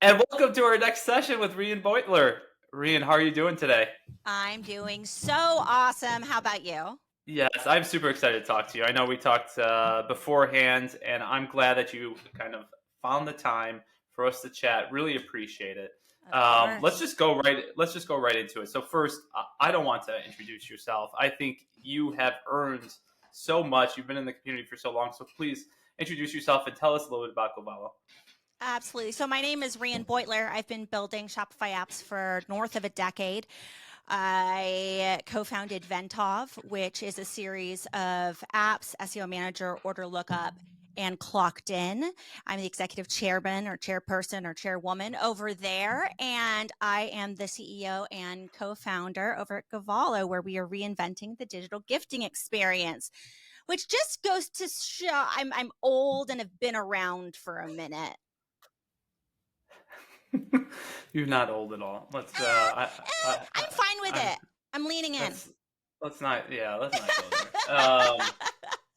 And welcome to our next session with Rhian Beutler. Rhian, how are you doing today? I'm doing so awesome. How about you? Yes, I'm super excited to talk to you. I know we talked beforehand, and I'm glad that you kind of found the time for us to chat. Really appreciate it. Of Let's course. just go right. Let's just go right into it. So first, I don't want to introduce yourself. I think you have earned so much. You've been in the community for so long. So please introduce yourself and tell us a little bit about Govalo. Absolutely. So my name is Rhian Beutler. I've been building Shopify apps for north of a decade. I co-founded Ventov, which is a series of apps, SEO Manager, Order Lookup, and Clocked In. I'm the executive chairman or chairperson or chairwoman over there, and I am the CEO and co-founder over at Govalo, where we are reinventing the digital gifting experience, which just goes to show I'm old and have been around for a minute. You're not old at all. I'm fine with I'm it. I'm leaning in. Let's let's not go there.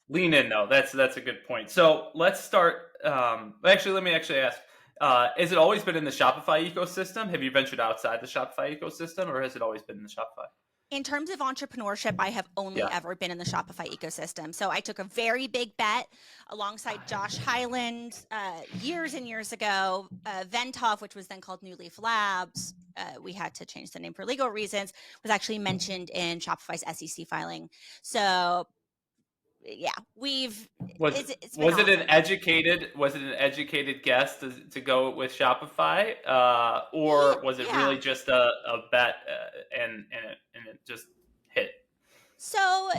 Lean in though. That's a good point. So let's start. Actually, let me actually ask. Has it always been in the Shopify ecosystem? Have you ventured outside the Shopify ecosystem, or has it always been in the Shopify? In terms of entrepreneurship, I have only Yeah. ever been in the Shopify ecosystem. So I took a very big bet alongside Josh Hyland years and years ago. Ventov, which was then called New Leaf Labs, we had to change the name for legal reasons, was actually mentioned in Shopify's SEC filing. So yeah, Was it's been was it awesome. an educated guess to go with Shopify, Yeah, or was it yeah. really just a bet and it just hit? So,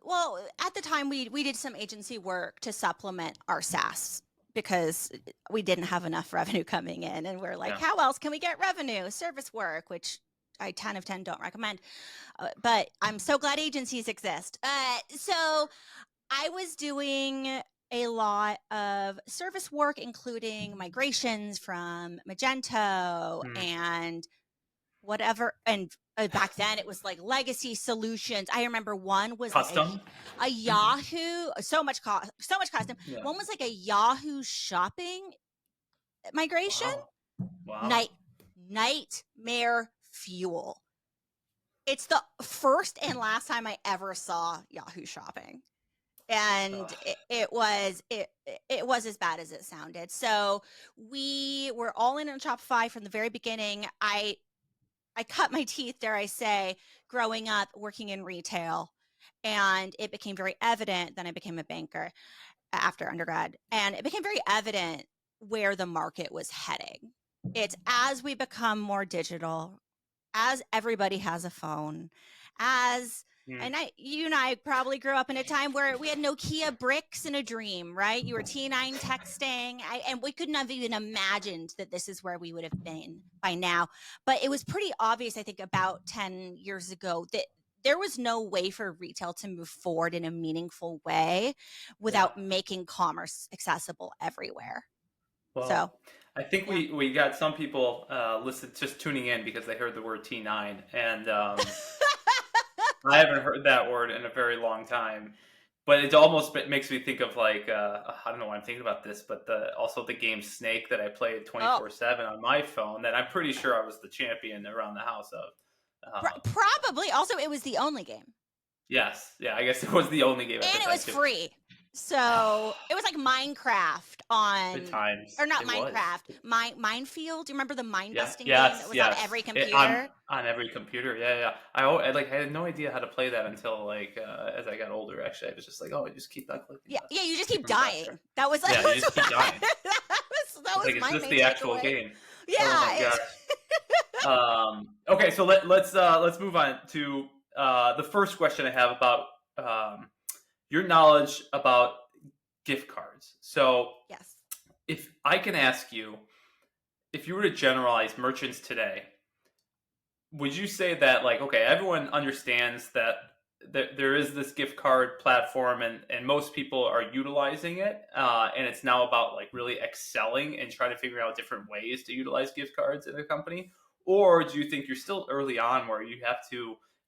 well, at the time we did some agency work to supplement our SaaS because we didn't have enough revenue coming in, and we're like, Yeah. how else can we get revenue? Service work, which I 10 of 10 don't recommend. But I'm so glad agencies exist. So I was doing a lot of service work, including migrations from Magento Hmm. and whatever. And back then it was like legacy solutions. I remember one was like Custom. a Yahoo, so much custom. Yeah. One was like a Yahoo shopping migration. Wow. Wow. Night Nightmare fuel. It's the first and last time I ever saw Yahoo shopping. And Ugh. it was as bad as it sounded. So we were all in on Shopify from the very beginning. I cut my teeth, dare I say, growing up working in retail. And it became very evident. Then I became a banker after undergrad. And it became very evident where the market was heading. It's as we become more digital, as everybody has a phone, as Hmm. you and I probably grew up in a time where we had Nokia bricks in a dream, right? You were T9 texting, and we couldn't have even imagined that this is where we would have been by now. But it was pretty obvious, I think, about 10 years ago that there was no way for retail to move forward in a meaningful way Yeah. without making commerce accessible everywhere. So, Well, I think yeah. we got some people listed just tuning in because they heard the word T9, and I haven't heard that word in a very long time. But it almost makes me think of like I don't know why I'm thinking about this, but the game Snake that I played Oh, 24/7 on my phone that I'm pretty sure I was the champion around the house of. probably. Also, it was the only game. Yes, yeah, I guess it was the only game at the And it time was too. free. So it was like Minecraft Good on, or times. not It was. Minecraft, Minefield. Do you remember the mine Yeah. busting game that Yes. was on Yes. every It, computer? on every computer. Yeah. Yeah. I had no idea how to play that until like as I got older. Actually, I was just like, oh, I just keep on clicking Yeah, yeah. You just keep different faster. dying. That was Yeah. You just keep dying. that It's was like, is my this main the actual takeaway. game? Oh my Yeah. gosh. Okay. So let's move on to the first question I have about um, your knowledge about gift cards. So Yes. if I can ask you, if you were to generalize merchants today, would you say that like okay, everyone understands that there is this gift card platform and most people are utilizing it and it's now about like really excelling and trying to figure out different ways to utilize gift cards in a company, or do you think you're still early on where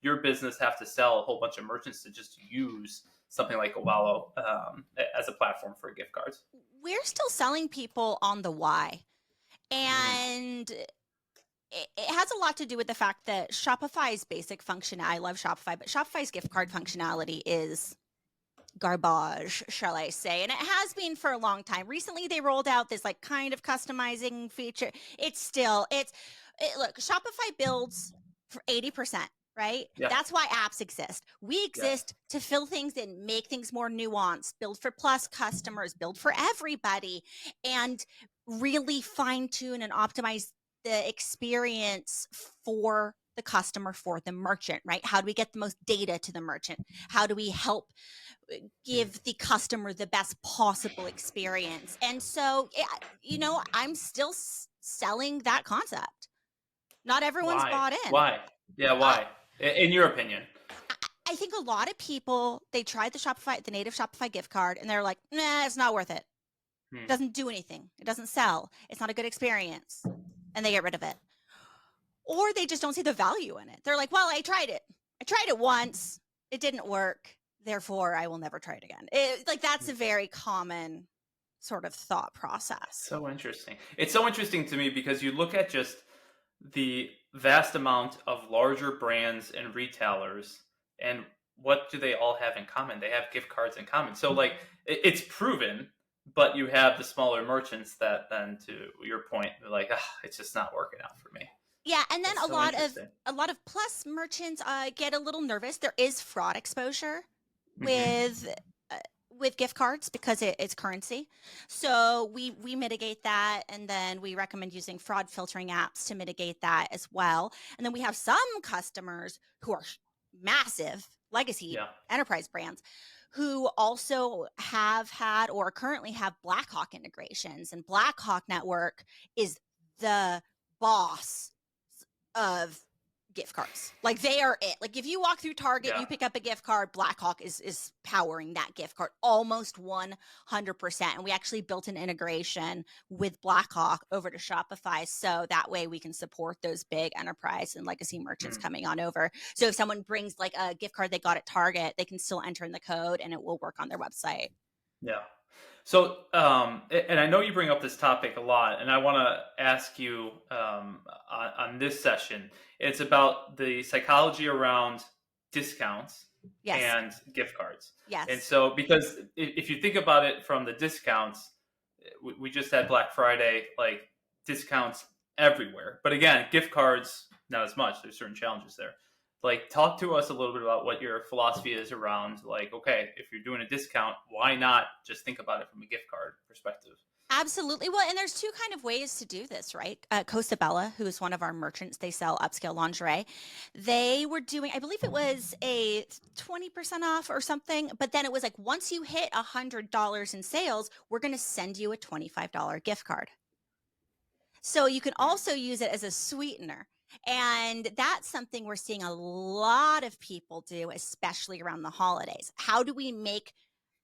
your business have to sell a whole bunch of merchants to just use something like a Wallow as a platform for gift cards? We're still selling people on the why. Mm. And it has a lot to do with the fact that Shopify's basic function, I love Shopify, but Shopify's gift card functionality is garbage, shall I say. And it has been for a long time. Recently, they rolled out this like kind of customizing feature. Look, Shopify builds for 80%. Right? Yeah. That's why apps exist. We Yes. exist to fill things in, make things more nuanced, build for plus customers, build for everybody, and really fine tune and optimize the experience for the customer, for the merchant, right? How do we get the most data to the merchant? How do we help Mm. give the customer the best possible experience? And so, I'm still selling that concept. Not everyone's Why? bought in. Why? Yeah, Uh, why? In your opinion. I think a lot of people, they tried the native Shopify gift card, and they're like, nah, it's not worth it. It Hmm. doesn't do anything. It doesn't sell. It's not a good experience. And they get rid of it. Or they just don't see the value in it. They're like, well, I tried it. I tried it once. It didn't work. Therefore, I will never try it again. That's a very common sort of thought process. So interesting. It's so interesting to me because you look at just the vast amount of larger brands and retailers, and what do they all have in common? They have gift cards in common. So, like, it's proven, but you have the smaller merchants that, then, to your point, they're like, ah, it's just not working out for me. Yeah, and then That's so interesting. a lot of plus merchants get a little nervous. There is fraud exposure Hmm. with uh, with gift cards because it's currency. So we mitigate that, and then we recommend using fraud filtering apps to mitigate that as well. And then we have some customers who are massive legacy Yeah. enterprise brands who also have had or currently have Blackhawk integrations, and Blackhawk Network is the boss of gift cards. Like, they are it. Like, if you walk through Target, Yeah. you pick up a gift card, Blackhawk is powering that gift card almost 100%. And we actually built an integration with Blackhawk over to Shopify, so that way we can support those big enterprise and legacy merchants Mm. coming on over. So if someone brings like a gift card they got at Target, they can still enter in the code and it will work on their website. Yeah. So, and I know you bring up this topic a lot, and I want to ask you, on this session. It's about the psychology around discounts Yes. and gift cards. And Yes. so, because if you think about it from the discounts, we just had Black Friday, like, discounts everywhere. But again, gift cards, not as much. There's certain challenges there. Like, talk to us a little bit about what your philosophy is around, like, okay, if you're doing a discount, why not just think about it from a gift card perspective? Absolutely. Well, and there's two kind of ways to do this, right? Costa Bella, who is one of our merchants, they sell upscale lingerie. They were doing, I believe it was a 20% off or something, but then it was like, once you hit $100 in sales, we're going to send you a $25 gift card. So you can Mm. also use it as a sweetener. And that's something we're seeing a lot of people do, especially around the holidays. How do we make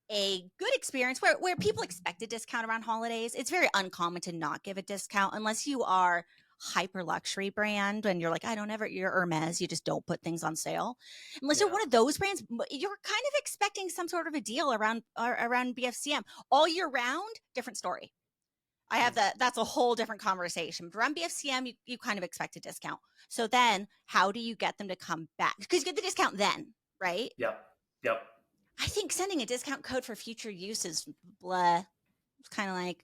a good experience where people expect a discount around holidays? It's very uncommon to not give a discount unless you are hyper luxury brand and you're like, I don't ever, you're Hermes, you just don't put things on sale. Unless you're Yeah. one of those brands, you're kind of expecting some sort of a deal around BFCM all year round. Different story. I have Mm. that. That's a whole different conversation. But around BFCM, you kind of expect a discount. So then, how do you get them to come back? Because you get the discount then, right? Yep. Yep. I think sending a discount code for future use is blah. It's kind of like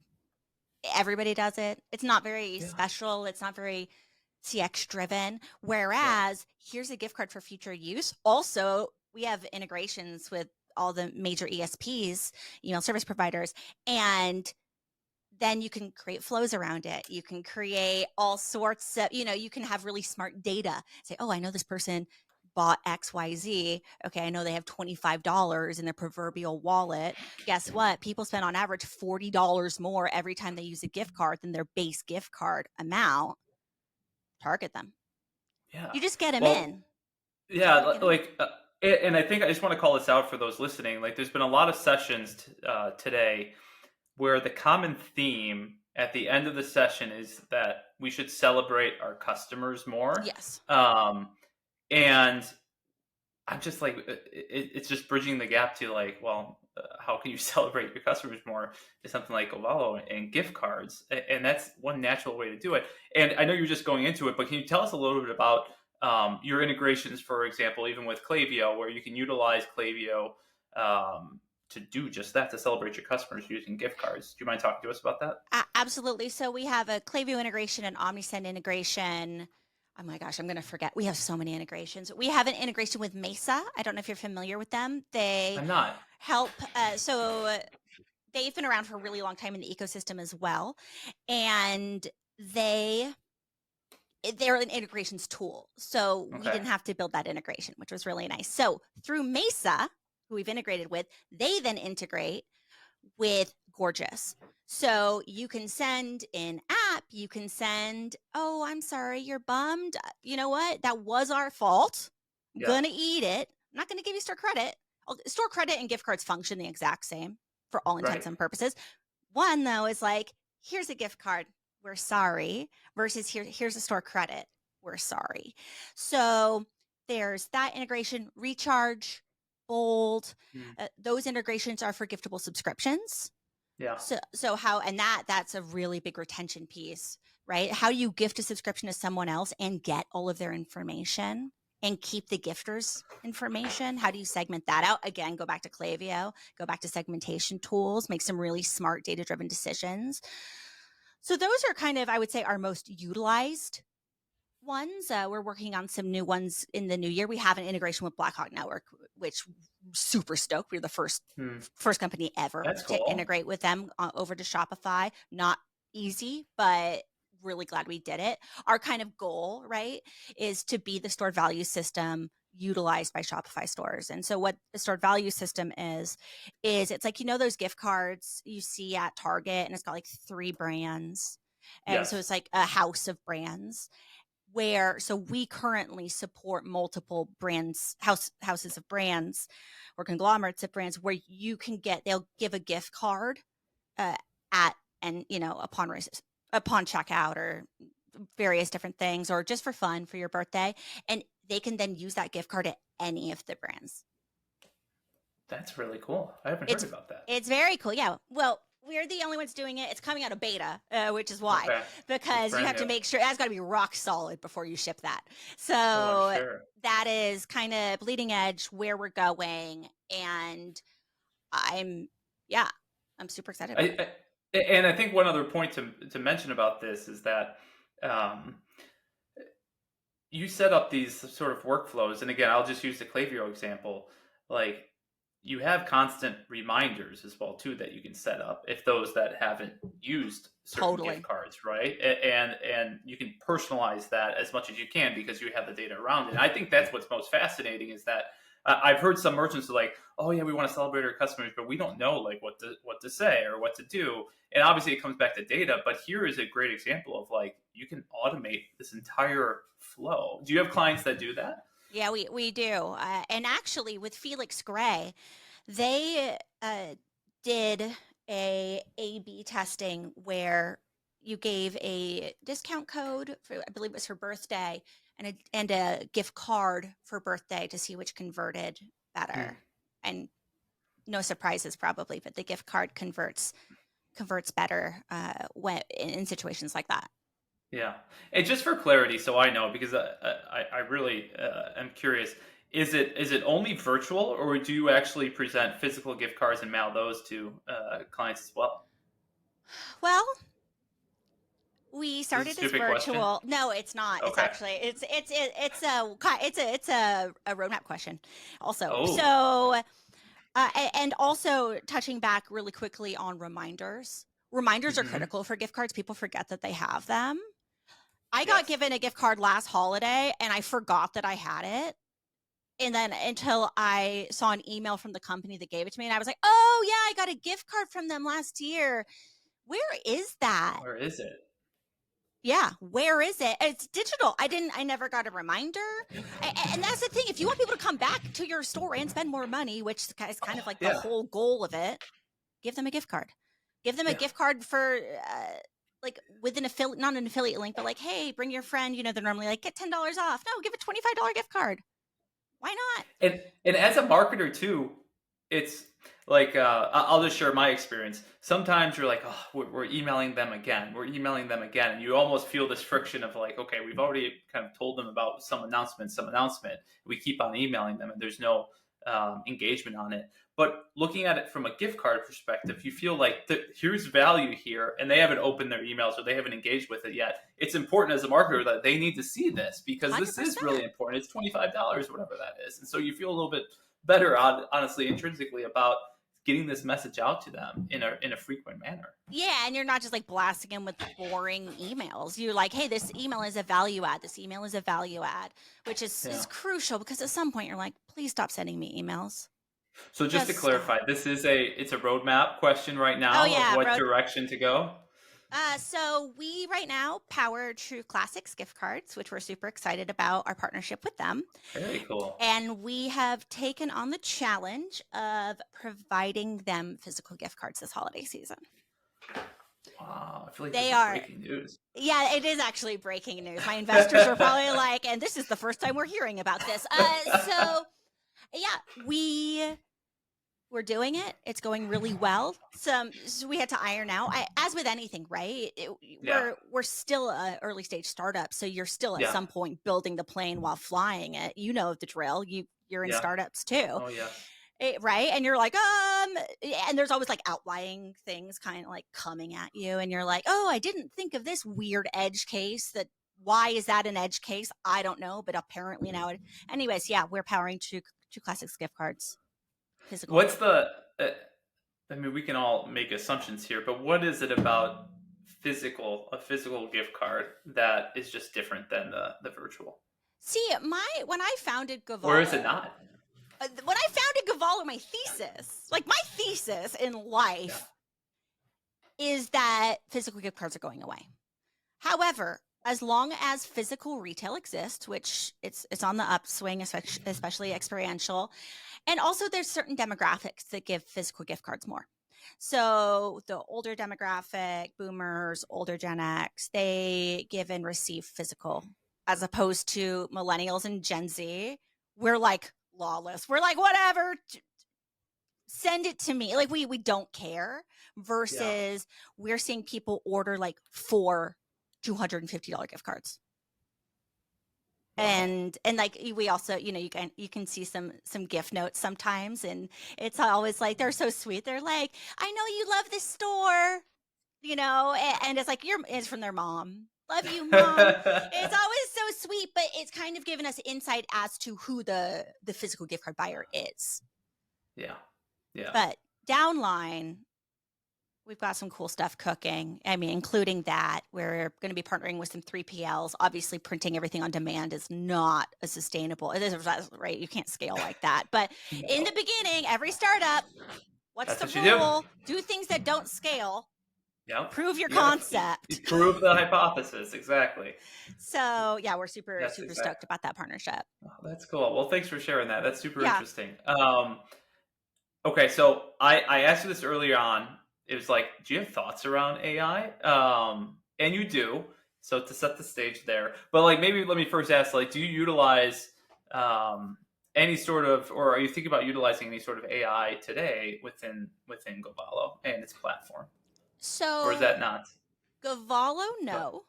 everybody does it. It's not very Yeah. special. It's not very CX driven. Yeah. Whereas here's a gift card for future use. Also, we have integrations with all the major ESPs, email service providers, and then you can create flows around it. You can create all sorts of, you can have really smart data. Say, oh, I know this person bought XYZ. Okay, I know they have $25 in their proverbial wallet. Guess what? People spend on average $40 more every time they use a gift card than their base gift card amount. Target them. Yeah. You just get them Well, in. You yeah, got to get them in. like, and I think I just want to call this out for those listening. Like, there's been a lot of sessions today where the common theme at the end of the session is that we should celebrate our customers more. Yes. And I'm just like, it's just bridging the gap to, like, well, how can you celebrate your customers more is something like Govalo and gift cards, and that's one natural way to do it. And I know you're just going into it, but can you tell us a little bit about your integrations, for example, even with Klaviyo, where you can utilize Klaviyo to do just that, to celebrate your customers using gift cards? Do you mind talking to us about that? Absolutely. So we have a Klaviyo integration and OmniSend integration. Oh my gosh, I'm going to forget. We have so many integrations. We have an integration with Mesa. I don't know if you're familiar with them. They I'm not. help. So they've been around for a really long time in the ecosystem as well. And they're an integrations tool. So we Okay. didn't have to build that integration, which was really nice. So through Mesa, who we've integrated with, they then integrate with Gorgeous. So you can send in app, you can send, oh, I'm sorry, you're bummed. You know what? That was our fault. I'm Yeah. going to eat it. I'm not going to give you store credit. Store credit and gift cards function the exact same for all intents Right. and purposes. One, though, is like, here's a gift card. We're sorry. Versus here's a store credit. We're sorry. So there's that integration. Recharge, Bold. Mm. Those integrations are for giftable subscriptions. Yeah. So how, and that's a really big retention piece, right? How do you gift a subscription to someone else and get all of their information and keep the gifters information? How do you segment that out? Again, go back to Klaviyo, go back to segmentation tools, make some really smart data-driven decisions. So those are kind of, I would say, our most utilized ones. We're working on some new ones in the new year. We have an integration with Blackhawk Network, which super stoked. We're the first company ever That's to cool. integrate with them over to Shopify. Not easy, but really glad we did it. Our kind of goal, right, is to be the stored value system utilized by Shopify stores. And so what the stored value system is it's like, those gift cards you see at Target, and it's got like 3 brands. And so Yes. it's like a house of brands so we currently support multiple brands, houses of brands or conglomerates of brands where they'll give a gift card upon checkout or various different things, or just for fun for your birthday. And they can then use that gift card at any of the brands. That's really cool. I haven't heard about that. It's very cool. Yeah. Well, we're the only ones doing it. It's coming out of beta, which is why, Okay. because you have to New. make sure that's got to be rock solid before you ship that. So Oh, I'm sure. that is kind of bleeding edge where we're going. And I'm super excited about it. And I think one other point to mention about this is that um, you set up these sort of workflows, and again, I'll just use the Klaviyo example. Like, you have constant reminders as well too that you can set up if those that haven't used certain gift cards, right? And you can personalize that as much as you can because you have the data around it. And I think that's what's most fascinating is that I've heard some merchants are like, oh yeah, we want to celebrate our customers, but we don't know like what to say or what to do. And obviously it comes back to data, but here is a great example of like you can automate this entire flow. Do you have clients that do that? Yeah, we do. And actually with Felix Gray, they did a A/B testing where you gave a discount code for, I believe it was for birthday, and a gift card for birthday to see which converted better. And no surprises probably, but the gift card converts better when in situations like that. Yeah. And just for clarity, so I know, because I really am curious, is it only virtual, or do you actually present physical gift cards and mail those to clients as well? Well, we Is this a started as stupid question? virtual. No, it's not. It's Okay. actually it's a roadmap question also. Oh. So and also touching back really quickly on reminders. Reminders are critical for gift cards. People forget that they have them. I got given a gift card last holiday and I forgot that I had it. And then until I saw an email from the company that gave it to me, and I was like, oh yeah, I got a gift card from them last year. Where is that? Where is it? Yeah, where is it? It's digital. I never got a reminder. And that's the thing. If you want people to come back to your store and spend more money, which is kind of like the whole goal of it, give them a gift card. Give them a gift card for like with an affiliate, not an affiliate link, but like, hey, bring your friend. They're normally like, get $10 off. No, give a $25 gift card. Why not? And as a marketer too, it's like I'll just share my experience. Sometimes you're like, oh, we're emailing them again. We're emailing them again, and you almost feel this friction of like, okay, we've already kind of told them about some announcement. We keep on emailing them, and there's no engagement on it. But looking at it from a gift card perspective, you feel like here's value here, and they haven't opened their emails or they haven't engaged with it yet. It's important as a marketer that they need to see this because this is 100%. really important. It's $25, whatever that is, and so you feel a little bit better, honestly, intrinsically about getting this message out to them in a frequent manner. Yeah, and you're not just like blasting them with boring emails. You're like, hey, this email is a value add. This email is a value add, which is crucial because at some point you're like, please stop sending me emails. So just to clarify, this is it's a roadmap question right now of what direction to go. So we right now power True Classics gift cards, which we're super excited about our partnership with them. Very cool. And we have taken on the challenge of providing them physical gift cards this holiday season. Wow, I feel like this is breaking news. Yeah, it is actually breaking news. My investors are probably like, and this is the first time we're hearing about this. So yeah, we're doing it. It's going really well. So we had to iron out. As with anything, right? We're still an early stage startup, so you're still at some point building the plane while flying it. You know the drill. You're in startups too. Oh yeah. Right? And you're like, and there's always like outlying things kind of like coming at you, and you're like, oh, I didn't think of this weird edge case. Why is that an edge case? I don't know, but apparently now. Anyways, yeah, we're powering True Classics gift cards. Physical. What's the? I mean, we can all make assumptions here, but what is it about a physical gift card that is just different than the virtual? See, when I founded Govalo, or is it not? When I founded Govalo, my thesis in life is that physical gift cards are going away. However, as long as physical retail exists, which it's on the upswing, especially experiential, and also there's certain demographics that give physical gift cards more. So the older demographic, boomers, older Gen X, they give and receive physical, as opposed to millennials and Gen Z. We're like lawless. We're like, whatever, send it to me. Like we don't care, versus we're seeing people order like 4 $250 gift cards. Wow. And like we also, you can see some gift notes sometimes, and it's always like, they're so sweet. They're like, I know you love this store, and it's like, it's from their mom. Love you, Mom. It's always so sweet, but it's kind of given us insight as to who the physical gift card buyer is. Yeah. But downline, we've got some cool stuff cooking. I mean, including that, we're going to be partnering with some 3PLs. Obviously, printing everything on demand is not a sustainable. It is, right? You can't scale like that. But in the beginning, every startup, what's the rule? Do things that don't scale. Yep. Prove your concept. Prove the hypothesis, exactly. So yeah, we're super stoked about that partnership. Oh, that's cool. Well, thanks for sharing that. That's super interesting. Okay, so I asked you this earlier on. It was like, do you have thoughts around AI? And you do. So to set the stage there, but like maybe let me first ask, like, do you utilize any sort of, or are you thinking about utilizing any sort of AI today within Govalo and its platform? So, or is that not? Govalo, no.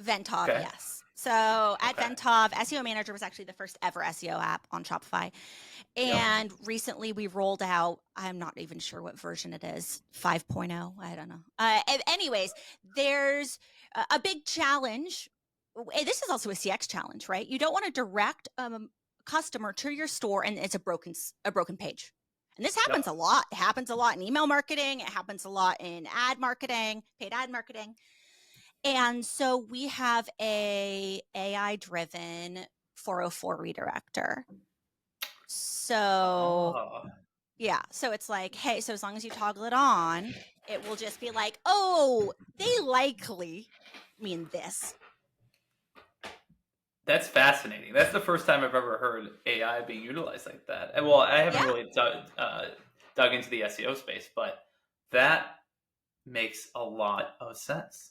Ventov, yes. So at Ventov, SEO Manager was actually the first ever SEO app on Shopify. And recently we rolled out, I'm not even sure what version it is, 5.0, I don't know. Anyways, there's a big challenge. This is also a CX challenge, right? You don't want to direct a customer to your store and it's a broken page. And this happens a lot. It happens a lot in email marketing. It happens a lot in ad marketing, paid ad marketing. And so we have a AI-driven 404 redirector. So so it's like, hey, so as long as you toggle it on, it will just be like, oh, they likely mean this. That's fascinating. That's the first time I've ever heard AI being utilized like that. And well, I haven't really dug into the SEO space, but that makes a lot of sense.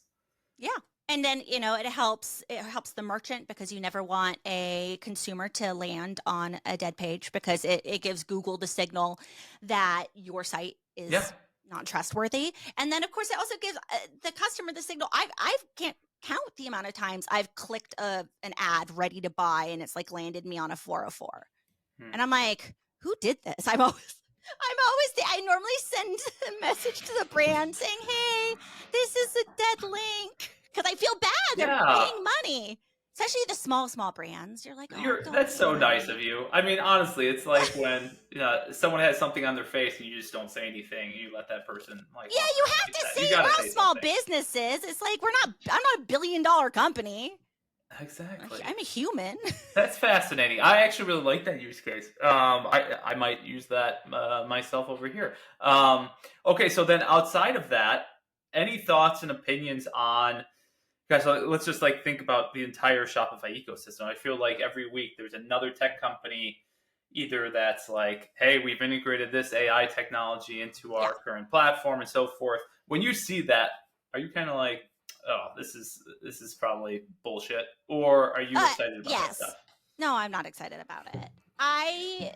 Yeah. And then, it helps the merchant because you never want a consumer to land on a dead page because it gives Google the signal that your site Yeah. is not trustworthy. And then, of course, it also gives the customer the signal. I can't count the amount of times I've clicked an ad ready to buy and it's like landed me on a 404. Hmm. And I'm like, who did this? I normally send a message to the brand saying, hey, this is a dead link. Because I feel bad. They're Yeah. paying money. Especially the small brands. You're like, oh, don't That's be so that nice of way. you. I mean, honestly, it's like when someone has something on their face and you just don't say anything and you let that person like Yeah, walk you around have like to that. say You it. got We're to all say small something. businesses. It's like I'm not a $1 billion company. Exactly. I'm a human. That's fascinating. I actually really like that use case. I might use that myself over here. Okay, so then outside of that, any thoughts and opinions on? Guys, so let's just like think about the entire Shopify ecosystem. I feel like every week there's another tech company, either that's like, hey, we've integrated this AI technology into Yeah. our current platform and so forth. When you see that, are you kind of like, oh, this is probably bullshit, or are you excited about that stuff? Yes. No, I'm not excited about it. I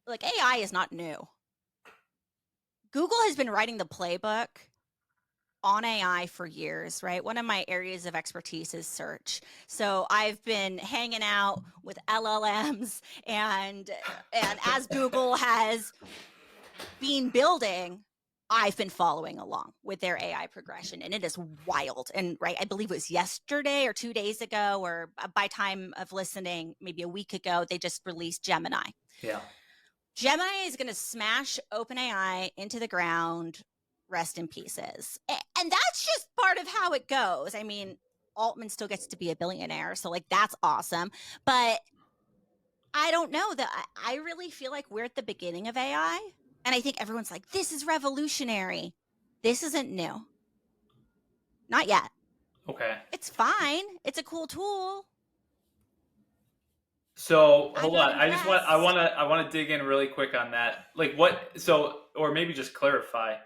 like AI is not new. Google has been writing the playbook on AI for years, right? One of my areas of expertise is search. So I've been hanging out with LLMs and as Google has been building, I've been following along with their AI progression and it is wild. And right, I believe it was yesterday or 2 days ago or by time of listening, maybe a week ago, they just released Gemini. Yeah. Gemini is going to smash OpenAI into the ground, rest in pieces. And that's just part of how it goes. I mean, Altman still gets to be a billionaire, so like that's awesome. But I don't know that I really feel like we're at the beginning of AI. And I think everyone's like, this is revolutionary. This isn't new. Not yet. Okay. It's fine. It's a cool tool. So I'm hold not on. impressed. I want to dig in really quick on that. Like what? So or maybe just clarify.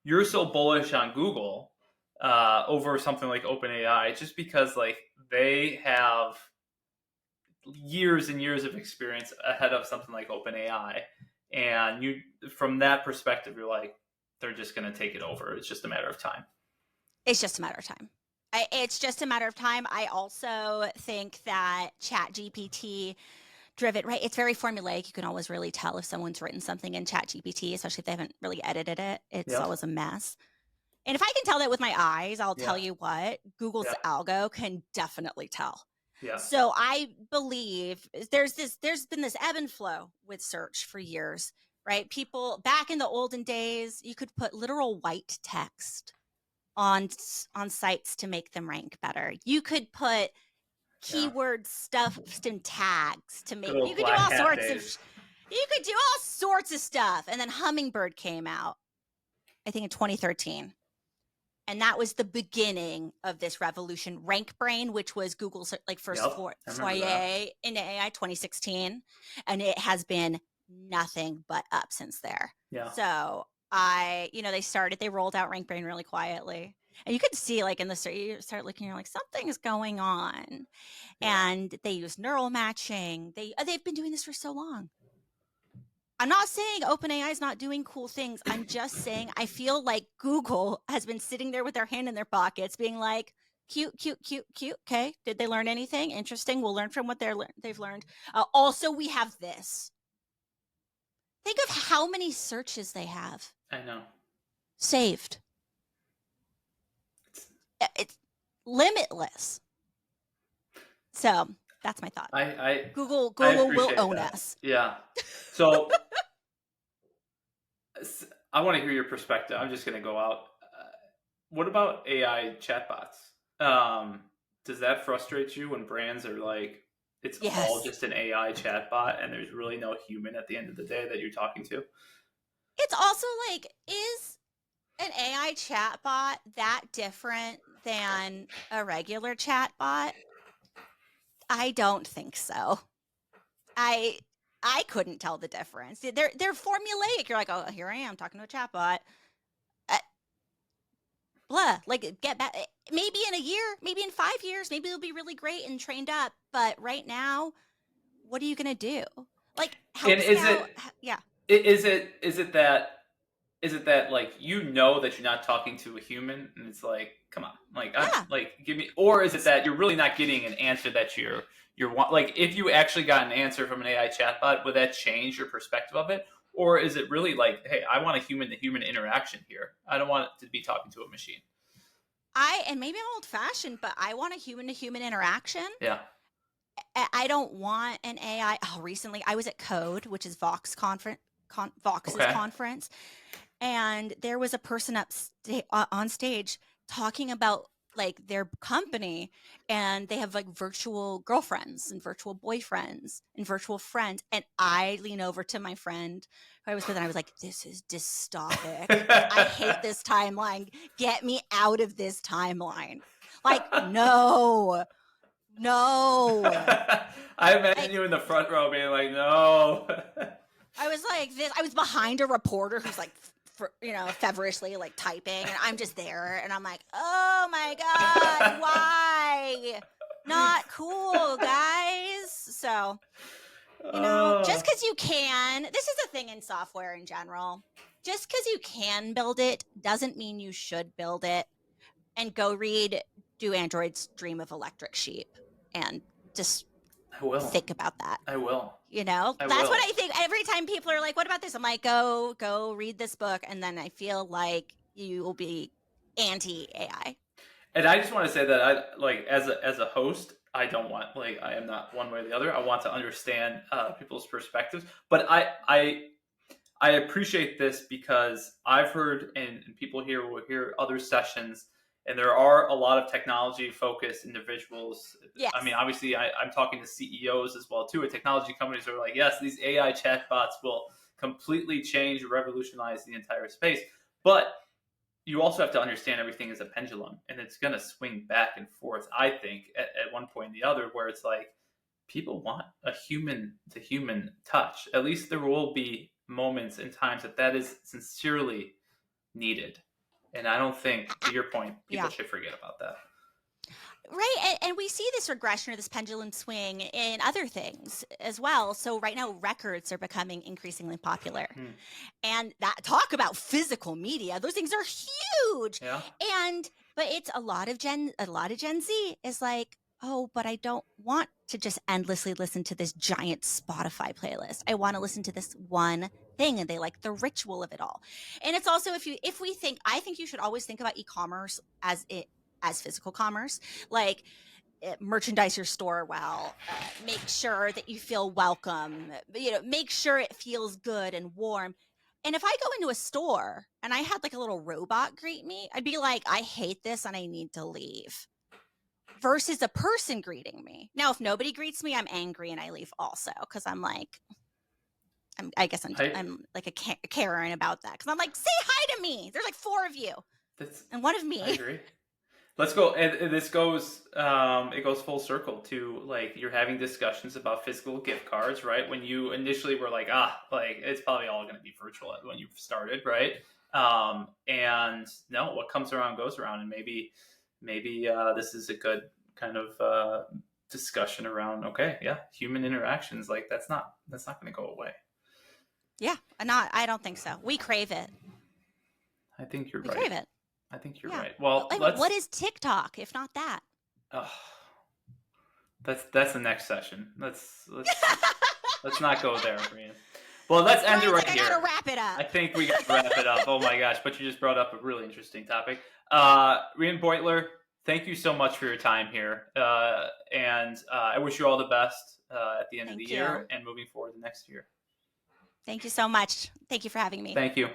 You're so bullish on Google over something like OpenAI just because like they have years and years of experience ahead of something like OpenAI, and you from that perspective, you're like they're just going to take it over. It's just a matter of time. It's just a matter of time. It's just a matter of time. I also think that Chat GPT driven, right? It's very formulaic. You can always really tell if someone's written something in Chat GPT, especially if they haven't really edited it. It's Yep. always a mess. And if I can tell that with my eyes, I'll tell Yeah. you what, Google's Yeah. algo can definitely tell. Yeah. So I believe there's been this ebb and flow with search for years, right? People back in the olden days, you could put literal white text on sites to make them rank better. You could put Yeah. keyword stuffed in tags to Good make old you could do black all hat sorts of days. you could do all sorts of stuff. And then Hummingbird came out, I think in 2013. And that was the beginning of this revolution. Rank Brain, which was Google's like first Yep. I remember that. foyer into AI 2016. And it has been nothing but up since there. Yeah. So they rolled out Rank Brain really quietly. And you could see like in the start, you start looking, you're like, something is going on. Yeah. And they use neural matching. They've been doing this for so long. I'm not saying OpenAI is not doing cool things. I'm just saying I feel like Google has been sitting there with their hand in their pockets, being like, cute, cute, cute, cute. Okay, did they learn anything interesting? We'll learn from what they've learned. Also, we have this. Think of how many searches they have I know. saved. It's limitless. So that's my thought. I I I Google will appreciate own that. us. Yeah. So I want to hear your perspective. I'm just going to go out. What about AI chatbots? Um, does that frustrate you when brands are like, it's all Yes. just an AI chatbot and there's really no human at the end of the day that you're talking to? It's also like, is an AI chatbot that different than a regular chatbot? I don't think so. I I couldn't tell the difference. They're formulaic. You're like, oh, here I am talking to a chatbot. Uh, blah, like get back. Maybe in a year, maybe in 5 years, maybe it'll be really great and trained up. But right now, what are you going to do? Like And Help Scout. Yeah. is it that like that you're not talking to a human and it's like come on I'm Yeah. like give me, or is it that you're really not getting an answer that you're like if you actually got an answer from an AI chatbot, would that change your perspective of it? Or is it really like, hey, I want a human to human interaction here, I don't want it to be talking to a machine? And maybe I'm old fashioned, but I want a human to human interaction. Yeah. I don't want an AI. Oh, recently I was at Code, which is Vox's Okay. conference, and there was a person on stage talking about like their company, and they have like virtual girlfriends and virtual boyfriends and virtual friends. And I lean over to my friend who I was with, and I was like, "This is dystopic. I hate this timeline. Get me out of this timeline." Like, no. I imagine you in the front row being like, no. I was like this. I was behind a reporter who's like, feverishly like typing, and I'm just there, and I'm like, oh my god, why? Not cool, guys. So, just because you can. This is a thing in software in general. Just because you can build it doesn't mean you should build it. And go read "Do Androids Dream of Electric Sheep?" and just I will. think about that. I will. That's what I think. Every time people are like, "What about this?" I'm like, go read this book, and then I feel like you will be anti-AI. And I just want to say that I like as a host, I don't want I am not one way or the other. I want to understand people's perspectives, but I appreciate this because I've heard and people here will hear other sessions, and there are a lot of technology focused individuals. Yes. I mean, obviously, I'm talking to CEOs as well too at technology companies who are like, yes, these AI chatbots will completely change, revolutionize the entire space, but you also have to understand everything is a pendulum, and it's going to swing back and forth. I think at one point or the other, where it's like people want a human to human touch. At least there will be moments and times that is sincerely needed. And I don't think, to your point, people should forget about that. Right. And we see this regression or this pendulum swing in other things as well. So right now, records are becoming increasingly popular. And talk about physical media. Those things are huge. Yeah. But it's a lot of Gen Z is like, oh, but I don't want to just endlessly listen to this giant Spotify playlist. I want to listen to this one thing, and they like the ritual of it all. And it's also I think you should always think about e-commerce as physical commerce, like merchandise your store well, make sure that you feel welcome, make sure it feels good and warm. And if I go into a store and I had like a little robot greet me, I'd be like, I hate this and I need to leave. Versus a person greeting me. Now, if nobody greets me, I'm angry and I leave also, because I'm like, I'm like a Karen about that, because I'm like, say hi to me. There's like 4 of you and one of me. I agree. Let's go. And this goes, it goes full circle to like you're having discussions about physical gift cards, right? When you initially were like, it's probably all going to be virtual when you started, right? And no, what comes around goes around, and maybe this is a good kind of discussion around. Okay, yeah, human interactions, like that's not going to go away. Yeah, I don't think so. We crave it. I think you're right. We crave it. I think you're right. Well, what is TikTok if not that? That's the next session. Let's not go there, Rhian. Well, let's end it right here. I gotta wrap it up. I think we got to wrap it up. Oh my gosh! But you just brought up a really interesting topic. Rhian Beutler, thank you so much for your time here, and I wish you all the best at the end of the year and moving forward the next year. Thank you so much. Thank you for having me. Thank you.